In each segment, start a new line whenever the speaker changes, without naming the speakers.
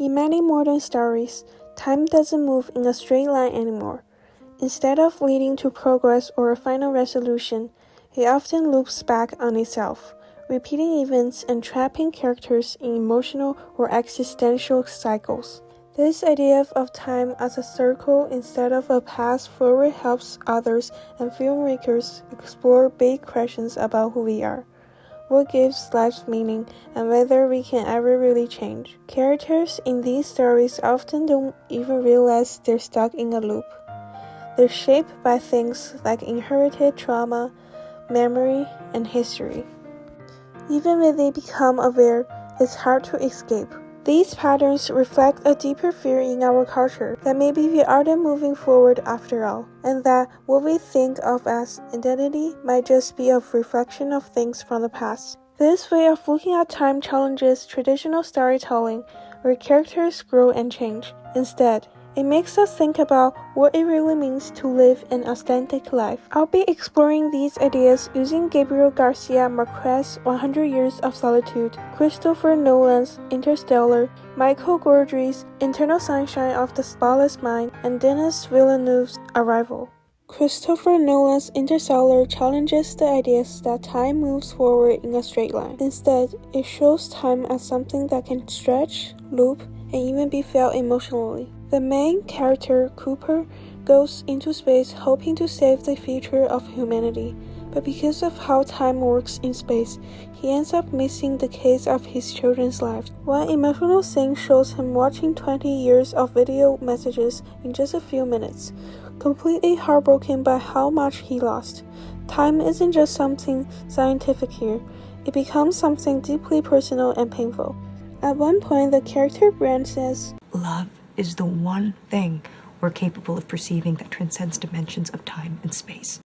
In many modern stories, time doesn't move in a straight line anymore. Instead of leading to progress or a final resolution, it often loops back on itself, repeating events and trapping characters in emotional or existential cycles. This idea of time as a circle instead of a path forward helps authors and filmmakers explore big questions about who we are, what gives life meaning, and whether we can ever really change. Characters in these stories often don't even realize they're stuck in a loop. They're shaped by things like inherited trauma, memory, and history. Even when they become aware, it's hard to escape. These patterns reflect a deeper fear in our culture that maybe we aren't moving forward after all, and that what we think of as identity might just be a reflection of things from the past. This way of looking at time challenges traditional storytelling, where characters grow and change. Instead, it makes us think about what it really means to live an authentic life. I'll be exploring these ideas using Gabriel Garcia Marquez's 100 Years of Solitude, Christopher Nolan's Interstellar, Michael Gondry's Eternal Sunshine of the Spotless Mind, and Denis Villeneuve's Arrival. Christopher Nolan's Interstellar challenges the ideas that time moves forward in a straight line. Instead, it shows time as something that can stretch, loop, and even be felt emotionally. The main character, Cooper, goes into space hoping to save the future of humanity, but because of how time works in space, he ends up missing the case of his children's lives. One emotional scene shows him watching 20 years of video messages in just a few minutes, completely heartbroken by how much he lost. Time isn't just something scientific here, it becomes something deeply personal and painful. At one point, the character Brand says,
"Love is the one thing we're capable of perceiving that transcends dimensions of time and space."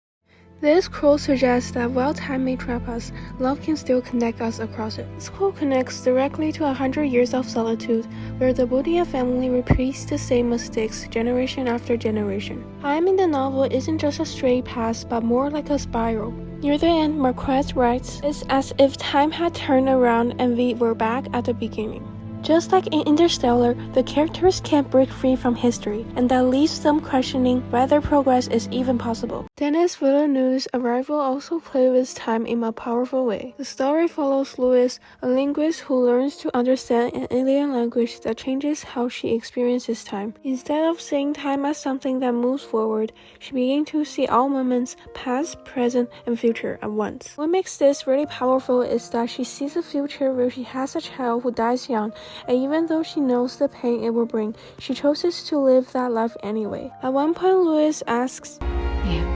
This quote suggests that while time may trap us, love can still connect us across it. This quote connects directly to 100 Years of Solitude, where the Boudia family repeats the same mistakes generation after generation. Time in the novel isn't just a straight path, but more like a spiral. Near the end, Marquez writes, "It's as if time had turned around and we were back at the beginning." Just like in Interstellar, the characters can't break free from history, and that leaves them questioning whether progress is even possible. Denis Villeneuve's Arrival also plays with time in a powerful way. The story follows Louise, a linguist who learns to understand an alien language that changes how she experiences time. Instead of seeing time as something that moves forward, she begins to see all moments, past, present, and future at once. What makes this really powerful is that she sees a future where she has a child who dies young, and even though she knows the pain it will bring, she chooses to live that life anyway. At one point, Louis asks,
"Ian,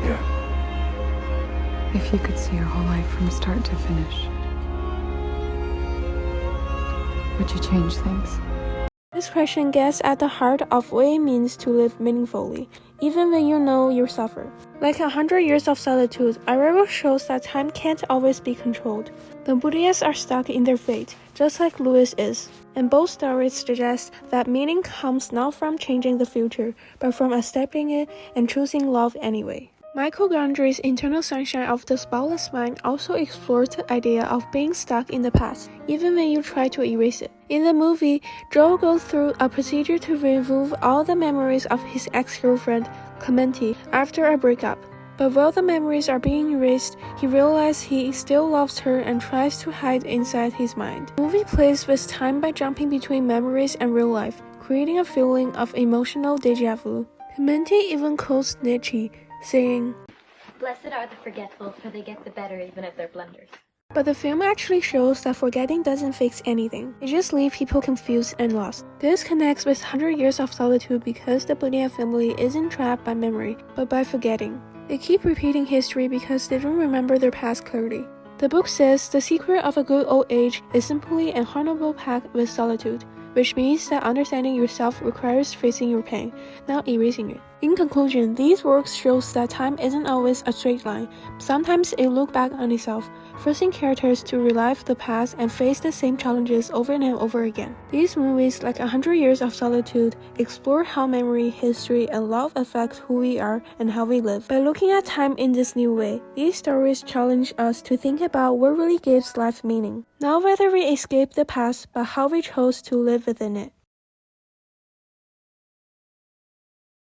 Yeah.
if you could see your whole life from start to finish, would you change things?"
This question gets at the heart of what it means to live meaningfully, even when you know you suffer. Like 100 Years of Solitude, Arrival shows that time can't always be controlled. The Boudias are stuck in their fate, just like Louis is. And both stories suggest that meaning comes not from changing the future, but from accepting it and choosing love anyway. Michael Gondry's Eternal Sunshine of the Spotless Mind also explores the idea of being stuck in the past, even when you try to erase it. In the movie, Joel goes through a procedure to remove all the memories of his ex-girlfriend, Clemente, after a breakup. But while the memories are being erased, he realizes he still loves her and tries to hide inside his mind. The movie plays with time by jumping between memories and real life, creating a feeling of emotional déjà vu. Clemente even quotes Nietzsche, saying,
"Blessed are the forgetful, for they get the better even of their blunders."
But the film actually shows that forgetting doesn't fix anything. It just leaves people confused and lost. This connects with 100 Years of Solitude because the Boudia family isn't trapped by memory, but by forgetting. They keep repeating history because they don't remember their past clearly. The book says the secret of a good old age is simply an honorable pact with solitude, which means that understanding yourself requires facing your pain, not erasing it. In conclusion, these works shows that time isn't always a straight line. Sometimes it looks back on itself, forcing characters to relive the past and face the same challenges over and over again. These movies, like 100 Years of Solitude, explore how memory, history, and love affect who we are and how we live. By looking at time in this new way, these stories challenge us to think about what really gives life meaning. Not whether we escape the past, but how we chose to live within it.